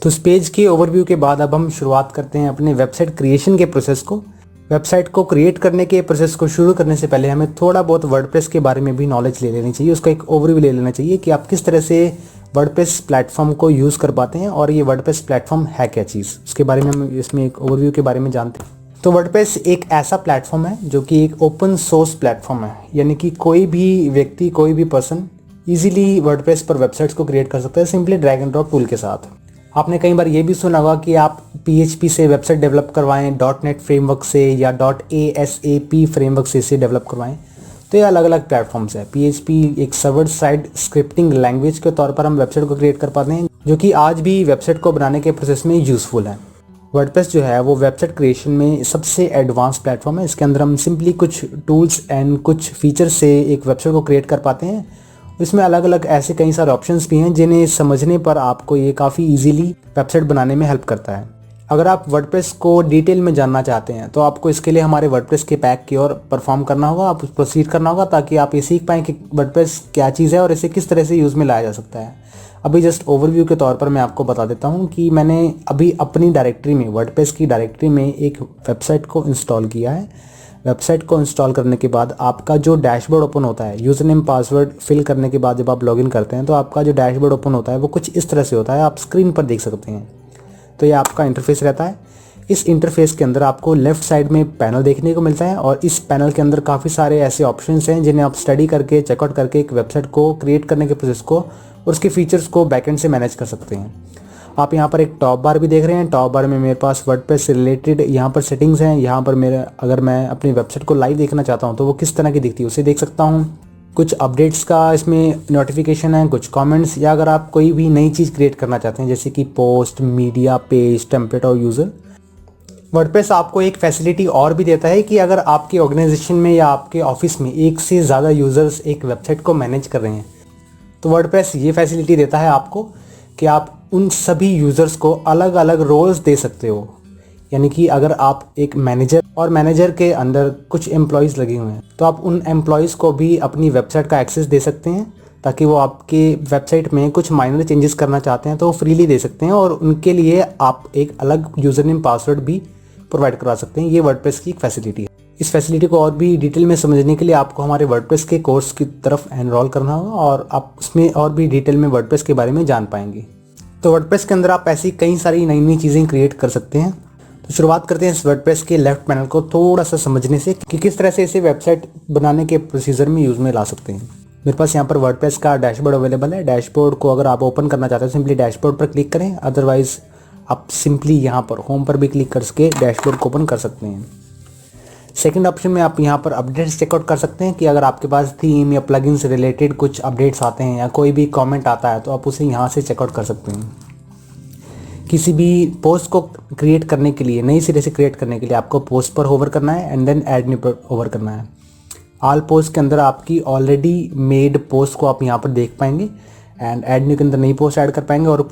तो इस पेज के ओवरव्यू के बाद अब हम शुरुआत करते हैं अपने वेबसाइट क्रिएशन के प्रोसेस को। वेबसाइट को क्रिएट करने के प्रोसेस को शुरू करने से पहले हमें थोड़ा बहुत वर्डप्रेस के बारे में भी नॉलेज ले लेनी चाहिए, उसका एक ओवरव्यू ले लेना चाहिए कि आप किस तरह से वर्डप्रेस प्लेटफॉर्म को यूज़ कर पाते हैं और ये वर्डप्रेस प्लेटफॉर्म है क्या चीज़, उसके बारे में हम इसमें एक ओवरव्यू के बारे में जानते हैं। तो वर्डप्रेस एक ऐसा प्लेटफॉर्म है जो कि एक ओपन सोर्स प्लेटफॉर्म है, यानी कि कोई भी व्यक्ति, कोई भी पर्सन ईजिली वर्डप्रेस पर वेबसाइट्स को क्रिएट कर सकता है simply drag and drop tool के साथ। आपने कई बार ये भी सुना होगा कि आप PHP से वेबसाइट डेवलप करवाएं, .NET फ्रेमवर्क से या .ASAP फ्रेमवर्क से इसे डेवलप करवाएं। तो ये अलग अलग प्लेटफॉर्म्स है। PHP एक सर्वर साइड स्क्रिप्टिंग लैंग्वेज के तौर पर हम वेबसाइट को क्रिएट कर पाते हैं, जो कि आज भी वेबसाइट को बनाने के प्रोसेस में यूज़फुल है। वर्डप्रेस जो है वो वेबसाइट क्रिएशन में सबसे एडवांस प्लेटफॉर्म है। इसके अंदर हम सिंपली कुछ टूल्स एंड कुछ फीचर से एक वेबसाइट को क्रिएट कर पाते हैं। इसमें अलग अलग ऐसे कई सारे ऑप्शंस भी हैं जिन्हें समझने पर आपको ये काफ़ी इजीली वेबसाइट बनाने में हेल्प करता है। अगर आप वर्डप्रेस को डिटेल में जानना चाहते हैं तो आपको इसके लिए हमारे वर्डप्रेस के पैक की ओर परफॉर्म करना होगा, आप प्रोसीड करना होगा, ताकि आप ये सीख पाएँ कि वर्डप्रेस क्या चीज़ है और इसे किस तरह से यूज़ में लाया जा सकता है। अभी जस्ट ओवरव्यू के तौर पर मैं आपको बता देता हूँ कि मैंने अभी अपनी डायरेक्टरी में, वर्डप्रेस की डायरेक्टरी में एक वेबसाइट को इंस्टॉल किया है। वेबसाइट को इंस्टॉल करने के बाद आपका जो डैशबोर्ड ओपन होता है, यूज़र नेम पासवर्ड फिल करने के बाद जब आप लॉगिन करते हैं तो आपका जो डैशबोर्ड ओपन होता है वो कुछ इस तरह से होता है, आप स्क्रीन पर देख सकते हैं। तो ये आपका इंटरफेस रहता है। इस इंटरफेस के अंदर आपको लेफ्ट साइड में पैनल देखने को मिलता है और इस पैनल के अंदर काफ़ी सारे ऐसे ऑप्शंस हैं जिन्हें आप स्टडी करके, चेकआउट करके एक वेबसाइट को क्रिएट करने के प्रोसेस को और उसके फीचर्स को बैकएंड से मैनेज कर सकते हैं। आप यहाँ पर एक टॉप बार भी देख रहे हैं। टॉप बार में मेरे पास वर्डप्रेस से रिलेटेड यहाँ पर सेटिंग्स हैं। यहाँ पर मेरे, अगर मैं अपनी वेबसाइट को लाइव देखना चाहता हूँ तो वो किस तरह की दिखती है उसे देख सकता हूँ। कुछ अपडेट्स का इसमें नोटिफिकेशन है, कुछ कमेंट्स, या अगर आप कोई भी नई चीज़ क्रिएट करना चाहते हैं जैसे कि पोस्ट, मीडिया, पेज, टेम्पलेट और यूज़र। वर्डप्रेस आपको एक फैसिलिटी और भी देता है कि अगर आपके ऑर्गेनाइजेशन में या आपके ऑफिस में एक से ज़्यादा यूज़र्स एक वेबसाइट को मैनेज कर रहे हैं तो वर्डप्रेस ये फैसिलिटी देता है आपको कि आप उन सभी यूज़र्स को अलग अलग रोल्स दे सकते हो। यानी कि अगर आप एक मैनेजर और मैनेजर के अंदर कुछ एम्प्लॉयज़ लगे हुए हैं तो आप उन एम्प्लॉयज़ को भी अपनी वेबसाइट का एक्सेस दे सकते हैं, ताकि वो आपके वेबसाइट में कुछ माइनर चेंजेस करना चाहते हैं तो वो फ्रीली दे सकते हैं और उनके लिए आप एक अलग यूज़र नेम पासवर्ड भी प्रोवाइड करवा सकते हैं। ये वर्डप्रेस की एक फैसिलिटी है। इस फैसिलिटी को और भी डिटेल में समझने के लिए आपको हमारे वर्डप्रेस के कोर्स की तरफ एनरोल करना होगा और आप उसमें और भी डिटेल में वर्डप्रेस के बारे में जान पाएंगे। तो वर्डप्रेस के अंदर आप ऐसी कई सारी नई नई चीज़ें क्रिएट कर सकते हैं। तो शुरुआत करते हैं इस वर्डप्रेस के लेफ्ट पैनल को थोड़ा सा समझने से कि किस तरह से इसे वेबसाइट बनाने के प्रोसीजर में यूज़ में ला सकते हैं। मेरे पास यहाँ पर वर्डप्रेस का डैशबोर्ड अवेलेबल है। डैशबोर्ड को अगर आप ओपन करना चाहते हैं सिंपली डैशबोर्ड पर क्लिक करें, अदरवाइज़ आप सिंपली यहाँ पर होम पर भी क्लिक करके डैशबोर्ड को ओपन कर सकते हैं। सेकंड ऑप्शन में आप यहाँ पर अपडेट्स चेकआउट कर सकते हैं कि अगर आपके पास थीम या प्लगइन से रिलेटेड कुछ अपडेट्स आते हैं या कोई भी कमेंट आता है तो आप उसे यहाँ से चेकआउट कर सकते हैं। किसी भी पोस्ट को क्रिएट करने के लिए, नई सिरे से क्रिएट करने के लिए आपको पोस्ट पर होवर करना है एंड देन ऐड न्यू पर होवर करना है। ऑल पोस्ट के अंदर आपकी ऑलरेडी मेड पोस्ट को आप यहाँ पर देख पाएंगे एंड ऐड न्यू के अंदर नई पोस्ट ऐड कर पाएंगे और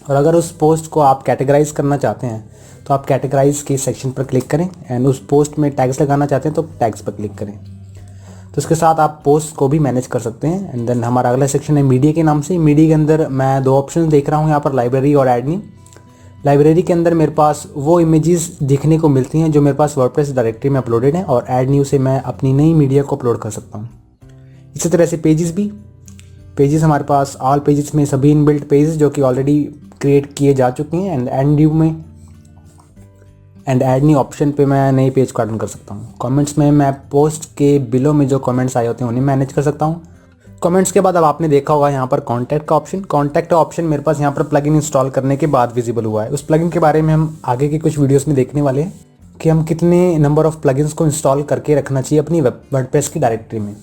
अगर उस पोस्ट को आप कैटेगराइज करना चाहते हैं तो आप कैटेगराइज के सेक्शन पर क्लिक करें एंड उस पोस्ट में टैग्स लगाना चाहते हैं तो टैग्स पर क्लिक करें। तो इसके साथ आप पोस्ट को भी मैनेज कर सकते हैं। एंड देन हमारा अगला सेक्शन है मीडिया के नाम से। मीडिया के अंदर मैं दो ऑप्शन देख रहा हूँ यहाँ पर, लाइब्रेरी और ऐड न्यू। लाइब्रेरी के अंदर मेरे पास वो इमेजेस दिखने को मिलती हैं जो मेरे पास वर्डप्रेस डायरेक्टरी में अपलोडेड हैं और ऐड न्यू से मैं अपनी नई मीडिया को अपलोड कर सकता हूँ। इसी तरह से पेजेस हमारे पास ऑल पेजेस में सभी इनबिल्ट पेजेस जो कि ऑलरेडी क्रिएट किए जा चुके हैं एंड ऐड न्यू ऑप्शन पे मैं नए पेज को ऐड कर सकता हूँ। कमेंट्स में मैं पोस्ट के बिलो में जो कमेंट्स आए होते हैं उन्हें मैनेज कर सकता हूँ। कमेंट्स के बाद अब आपने देखा होगा यहाँ पर कॉन्टैक्ट का ऑप्शन मेरे पास यहाँ पर प्लगइन इंस्टॉल करने के बाद विजिबल हुआ है। उस प्लगइन के बारे में हम आगे के कुछ वीडियोस में देखने वाले हैं कि हम कितने नंबर ऑफ प्लगइन्स को इंस्टॉल करके रखना चाहिए अपनी वर्डप्रेस की डायरेक्टरी में,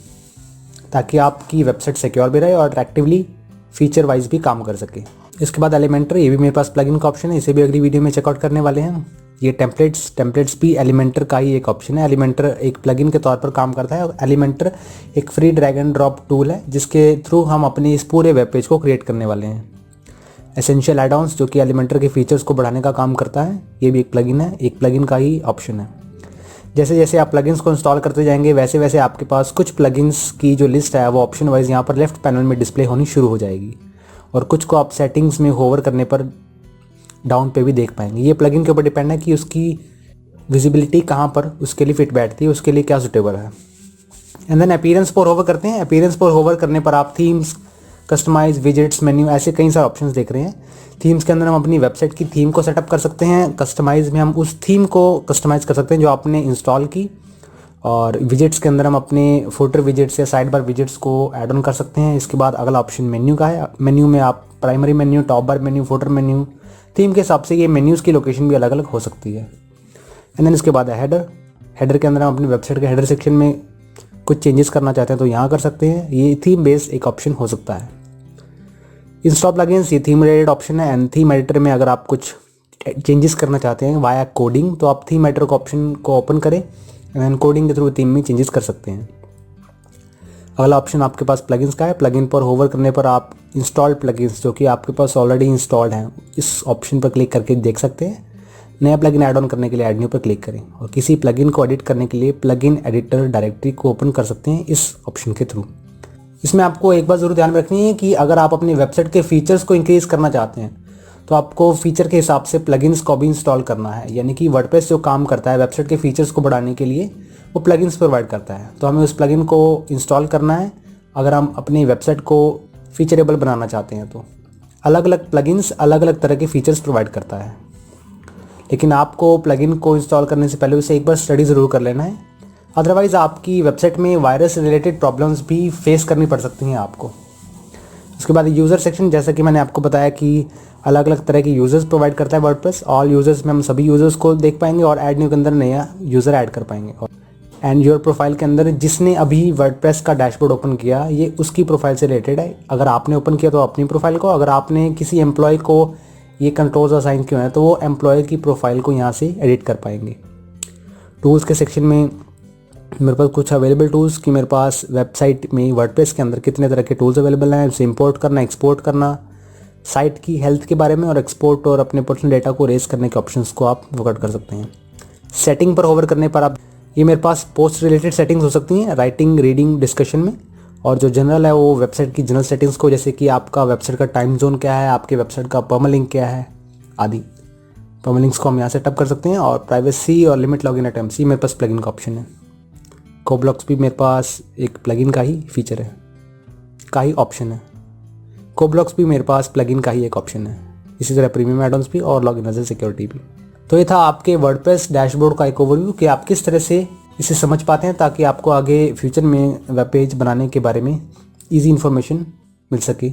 ताकि आपकी वेबसाइट सिक्योर भी रहे और अट्रैक्टिवली फीचर वाइज भी काम कर सके। इसके बाद एलिमेंटर, ये भी मेरे पास प्लगइन का ऑप्शन है, इसे भी अगली वीडियो में चेकआउट करने वाले हैं। ये टेम्पलेट्स भी एलिमेंटर का ही एक ऑप्शन है। एलिमेंटर एक प्लगइन के तौर पर काम करता है और एलिमेंटर एक free drag and drop tool है जिसके थ्रू हम अपने इस पूरे वेब पेज को क्रिएट करने वाले हैं। एसेंशियल एड-ऑन्स जो कि एलिमेंटर के फीचर्स को बढ़ाने का काम करता है, ये भी एक प्लगइन है, एक प्लगइन का ही ऑप्शन है। जैसे जैसे आप प्लगइन्स को इंस्टॉल करते जाएंगे वैसे वैसे आपके पास कुछ प्लगइन्स की जो लिस्ट है वो ऑप्शन वाइज यहाँ पर लेफ्ट पैनल में डिस्प्ले होनी शुरू हो जाएगी और कुछ को आप सेटिंग्स में होवर करने पर डाउन पे भी देख पाएंगे। ये प्लगइन के ऊपर डिपेंड है कि उसकी विजिबिलिटी कहाँ पर उसके लिए फिट बैठती है, उसके लिए क्या सुटेबल है। एंड देन अपीयरेंस पर होवर करते हैं। अपीयरेंस पर होवर करने पर आप थीम्स, कस्टमाइज, विजेट्स, मेन्यू, ऐसे कई सारे ऑप्शंस देख रहे हैं। थीम्स के अंदर हम अपनी वेबसाइट की थीम को सेटअप कर सकते हैं। कस्टमाइज में हम उस थीम को कस्टमाइज कर सकते हैं जो आपने इंस्टॉल की। और विजेट्स के अंदर हम अपने फुटर विजेट्स या साइड बार विजेट्स को ऐड ऑन कर सकते हैं। इसके बाद अगला ऑप्शन मेन्यू का है। मेन्यू में आप प्राइमरी मेन्यू, टॉप बार मेन्यू, फुटर मेन्यू, थीम के हिसाब से ये मेन्यूज़ की लोकेशन भी अलग अलग हो सकती है। एंड देन इसके बाद है हेडर। हेडर के अंदर हम अपनी वेबसाइट के हेडर सेक्शन में कुछ चेंजेस करना चाहते हैं तो यहाँ कर सकते हैं। ये थीम बेस्ड एक ऑप्शन हो सकता है। इंस्टॉल प्लगइन्स, ये थीम रिलेटेड ऑप्शन है। एंड थीम एडिटर में अगर आप कुछ चेंजेस करना चाहते हैं वाया कोडिंग तो आप थीम एडिटर को ऑप्शन को ओपन करें एंड कोडिंग के थ्रू थीम में चेंजेस कर सकते हैं। अगला ऑप्शन आपके पास प्लगइन्स का है। प्लगइन पर होवर करने पर आप इंस्टॉल्ड प्लगइन्स जो कि आपके पास ऑलरेडी इंस्टॉल्ड हैं इस ऑप्शन पर क्लिक करके देख सकते हैं। नया प्लगइन ऐड ऑन करने के लिए ऐड न्यू पर क्लिक करें और किसी प्लगइन को एडिट करने के लिए प्लगइन एडिटर डायरेक्टरी को ओपन कर सकते हैं इस ऑप्शन के थ्रू। इसमें आपको एक बात ज़रूर ध्यान में रखनी है कि अगर आप अपनी वेबसाइट के फीचर्स को इंक्रीज करना चाहते हैं तो आपको फीचर के हिसाब से प्लगइन्स को भी इंस्टॉल करना है। यानी कि वर्डप्रेस जो काम करता है वेबसाइट के फीचर्स को बढ़ाने के लिए वो प्लगइन्स प्रोवाइड करता है, तो हमें उस प्लगइन को इंस्टॉल करना है अगर हम अपनी वेबसाइट को फीचरेबल बनाना चाहते हैं। तो अलग अलग प्लगइन्स अलग अलग तरह के फीचर्स प्रोवाइड करता है, लेकिन आपको प्लगइन को इंस्टॉल करने से पहले उसे एक बार स्टडी ज़रूर कर लेना है। अदरवाइज़ आपकी वेबसाइट में वायरस रिलेटेड प्रॉब्लम्स भी फेस करनी पड़ सकती हैं आपको। उसके बाद यूज़र सेक्शन, जैसा कि मैंने आपको बताया कि अलग अलग तरह के यूज़र्स प्रोवाइड करता है वर्डप्रेस। ऑल यूज़र्स में हम सभी यूज़र्स को देख पाएंगे और ऐड न्यू के अंदर नया यूज़र ऐड कर पाएंगे। एंड योर प्रोफाइल के अंदर जिसने अभी वर्डप्रेस का डैशबोर्ड ओपन किया ये उसकी प्रोफाइल से रिलेटेड है। अगर आपने ओपन किया तो अपनी प्रोफाइल को, अगर आपने किसी एम्प्लॉय को ये कंट्रोल्स असाइन किए हैं तो वो एम्प्लॉय की प्रोफाइल को यहाँ से एडिट कर पाएंगे। टूल्स के सेक्शन में मेरे पास कुछ अवेलेबल टूल्स कि मेरे पास वेबसाइट में वर्डप्रेस के अंदर कितने तरह के टूल्स अवेलेबल हैं, उसे इंपोर्ट करना, एक्सपोर्ट करना, साइट की हेल्थ के बारे में और एक्सपोर्ट और अपने पर्सनल डेटा को रेस करने के ऑप्शंस को आप वर्कआउट कर सकते हैं। सेटिंग पर होवर करने पर आप ये मेरे पास पोस्ट रिलेटेड सेटिंग्स हो सकती हैं राइटिंग, रीडिंग, डिस्कशन में, और जो जनरल है वो वेबसाइट की जनरल सेटिंग्स को, जैसे कि आपका वेबसाइट का टाइम जोन क्या है, आपके वेबसाइट का परमालिंक क्या है आदि। परमालिंक्स को हम यहाँ सेटअप कर सकते हैं। और प्राइवेसी और लिमिट लॉगिन अटेम्प्ट्स ये मेरे पास प्लगइन का ऑप्शन है। कोब्लॉक्स भी मेरे पास एक प्लगइन का ही फीचर है, का ही ऑप्शन है। कोब्लॉक्स भी मेरे पास प्लगइन का ही एक ऑप्शन है। इसी तरह प्रीमियम एडॉन्स भी और लॉगिन एज ए सिक्योरिटी भी। तो ये था आपके वर्डप्रेस डैशबोर्ड का एक ओवरव्यू कि आप किस तरह से इसे समझ पाते हैं ताकि आपको आगे फ्यूचर में वेब पेज बनाने के बारे में ईजी इन्फॉर्मेशन मिल सके।